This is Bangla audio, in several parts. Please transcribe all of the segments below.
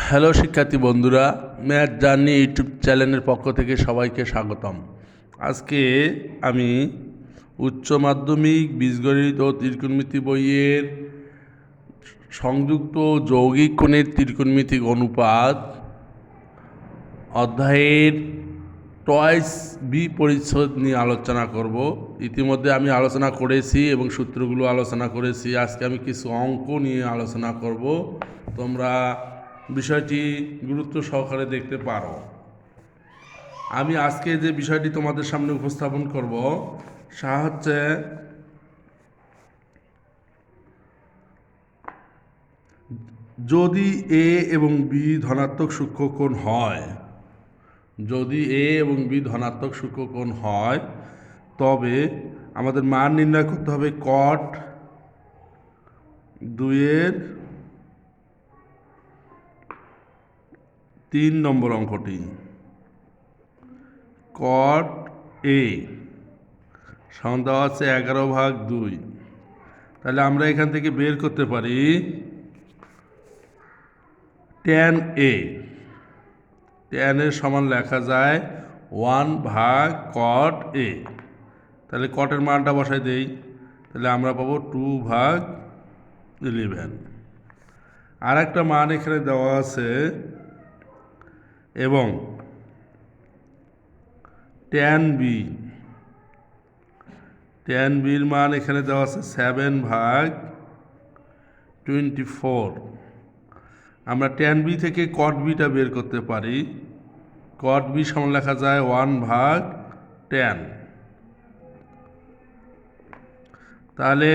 হ্যালো শিক্ষার্থী বন্ধুরা, ম্যাথ জার্নি ইউটিউব চ্যানেলের পক্ষ থেকে সবাইকে স্বাগতম। আজকে আমি উচ্চ মাধ্যমিক বীজগণিত ও ত্রিকোণমিতি বইয়ের সংযুক্ত যৌগিক কোণের ত্রিকোণমিতিক অনুপাত অধ্যায়ের টয়েস বি পরিচ্ছদ নিয়ে আলোচনা করব। ইতিমধ্যে আমি আলোচনা করেছি এবং সূত্রগুলো আলোচনা করেছি। আজকে আমি কিছু অঙ্ক নিয়ে আলোচনা করব, তোমরা বিষয়টি গুরুত্ব সহকারে দেখতে পারো। আমি আজকে যে বিষয়টি তোমাদের সামনে উপস্থাপন করব তা হচ্ছে যদি এ এবং বি ধনাত্মক সূক্ষ্মকোণ হয়, যদি এ এবং বি ধনাত্মক সূক্ষ্মকোণ হয় তবে আমাদের মান নির্ণয় করতে হবে কট 2-এর 3 নম্বর অঙ্কটি। কট এ সমান দেওয়া আছে 11/2। তাহলে আমরা এখান থেকে বের করতে পারি tan এ। tan এর সমান লেখা যায় 1/cot এ। তাহলে কটের মানটা বসাই দেই, তাহলে আমরা পাবো 2/11। আর একটা মান এখানে দেওয়া আছে এবং tan বি, tan বির মান এখানে দেওয়া আছে 7/24। আমরা tan বি থেকে cot বিটা বের করতে পারি। cot বি সমান লেখা যায় 1/10। তাহলে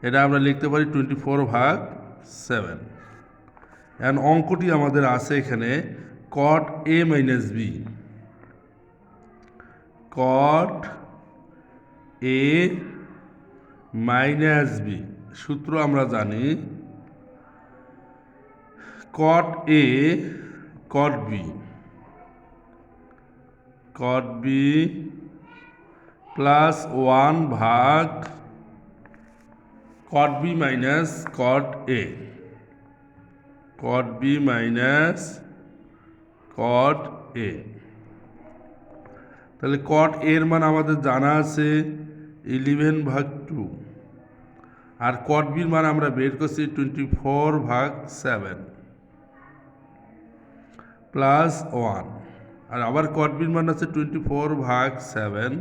এটা আমরা লিখতে পারি 24/7। এখন অঙ্কটি আমাদের আছে এখানে cot a minus B. cot a minus B সূত্র আমরা জানি cot a cot b, cot b plus 1/, cot b minus cot a, cot b minus cot a। তাহলে cot এর মান আমাদের জানা আছে 11/2 আর cot বির মান আমরা বের করছি 24/7 প্লাস 1। আর আবার cot বির মান আছে 24/7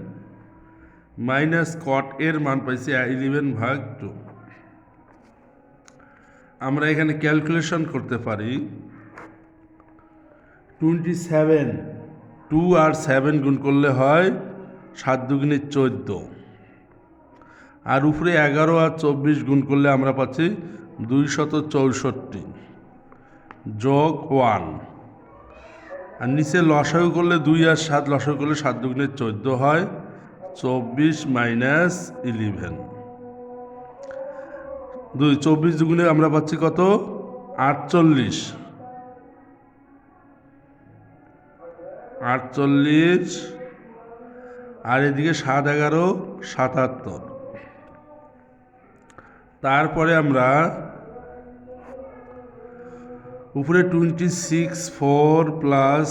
মাইনাস cot এর মান পাইছি 11/2। আমরা এখানে ক্যালকুলেশন করতে পারি 27, 2 আর 7 গুণ করলে হয় 7 দুগুণে 14, আর উপরে 11 আর 24 গুণ করলে আমরা পাচ্ছি 264 যোগ 1, আর নিচে লসাগু করলে 2 আর 7 লসাগু করলে 7 দুগুণে 14 হয়, 24 মাইনাস 11। 24 দুগুণে আমরা পাচ্ছি কত? 48, 48 আর এদিকে 7-11 77। তারপরে আমরা উপরে 26/4 প্লাস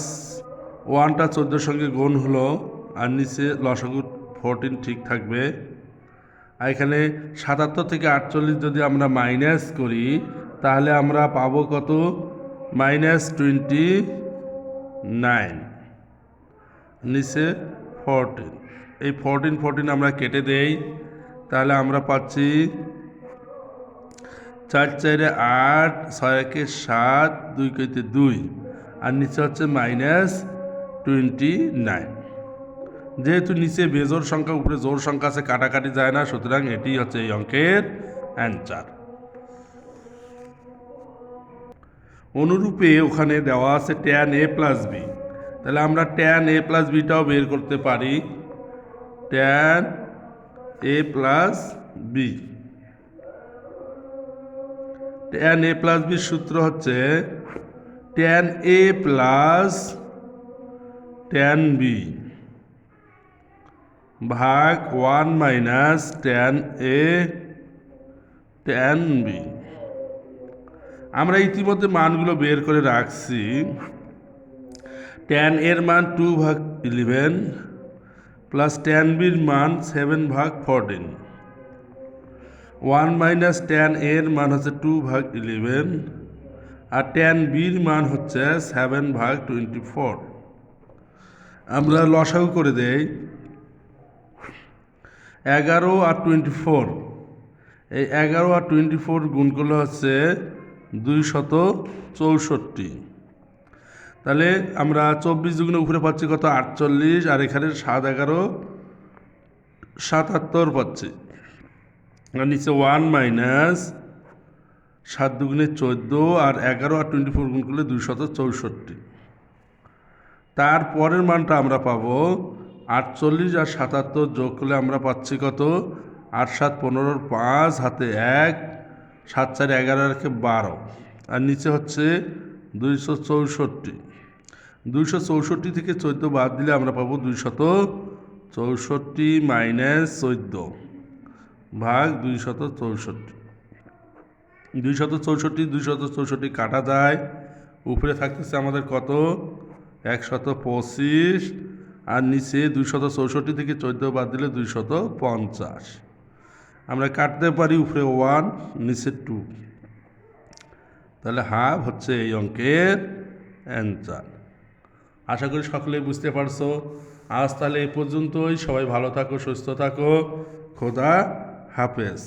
1টা 14 সঙ্গে গুণ হলো, আর নিচে লসাগু 14 ঠিক থাকবে। আর এখানে 77 থেকে 48 যদি আমরা মাইনাস করি তাহলে আমরা পাবো কত? -29, নিচে 14। এই 14 আমরা কেটে দেই, তাহলে আমরা পাচ্ছি 4-4 8, 6-1 7, 2-2 2, আর নিচে হচ্ছে -29। যেহেতু নিচে বেজোড় সংখ্যা উপরে জোড় সংখ্যা আছে, কাটাকাটি যায় না, সুতরাং এটি হচ্ছে এই অঙ্কের অ্যান্সার। অনুরূপে ওখানে দেওয়া আছে tan a প্লাস বি। তাহলে আমরা tan a প্লাস বিটাও বের করতে পারি। tan a plus B, tan a plus বির সূত্র হচ্ছে tan a plus tan b ভাগ 1 minus tan a tan b। আমরা ইতিমধ্যে মানগুলো বের করে রাখছি। ট্যান এর মান 2/11 প্লাস ট্যান বির মান 7/14। 1 মাইনাস ট্যান এর মান হচ্ছে 2/11 আর ট্যান বির মান হচ্ছে 7/24। আমরা লসাগু করে দেই। 11 আর 24, এই 11 আর 24 গুণ করলে হচ্ছে 264। তাহলে আমরা 24 দুগুণে উপরে পাচ্ছি কত 48, আর এখানে 7 11 77 পাচ্ছি। আর নিচে 1 মাইনাস 7 দুগুণে 14 আর 11 আর 24 গুণ করলে 264। তারপরের মানটা আমরা পাবো 48 আর 77 যোগ করলে আমরা পাচ্ছি কত 8 7 15, 5 হাতে 1, 7 4 11 রেখে 12, আর নিচে হচ্ছে 264। 264 থেকে 14 বাদ দিলে আমরা পাবো 264 মাইনাস 14 ভাগ 264। 264 কাটা যায়, উপরে থাকতেছে আমাদের কত 125, আর নিচে 264 থেকে 14 বাদ দিলে 250। আমরা কাটতে পারি উপরে 1 নিচে 2, তাহলে হাফ হচ্ছে এই অঙ্কের অ্যান্সার। আশা করি সকলেই বুঝতে পারছো। আজ তাহলে এই পর্যন্তই। সবাই ভালো থাকো, সুস্থ থাকো। খোদা হাফেজ।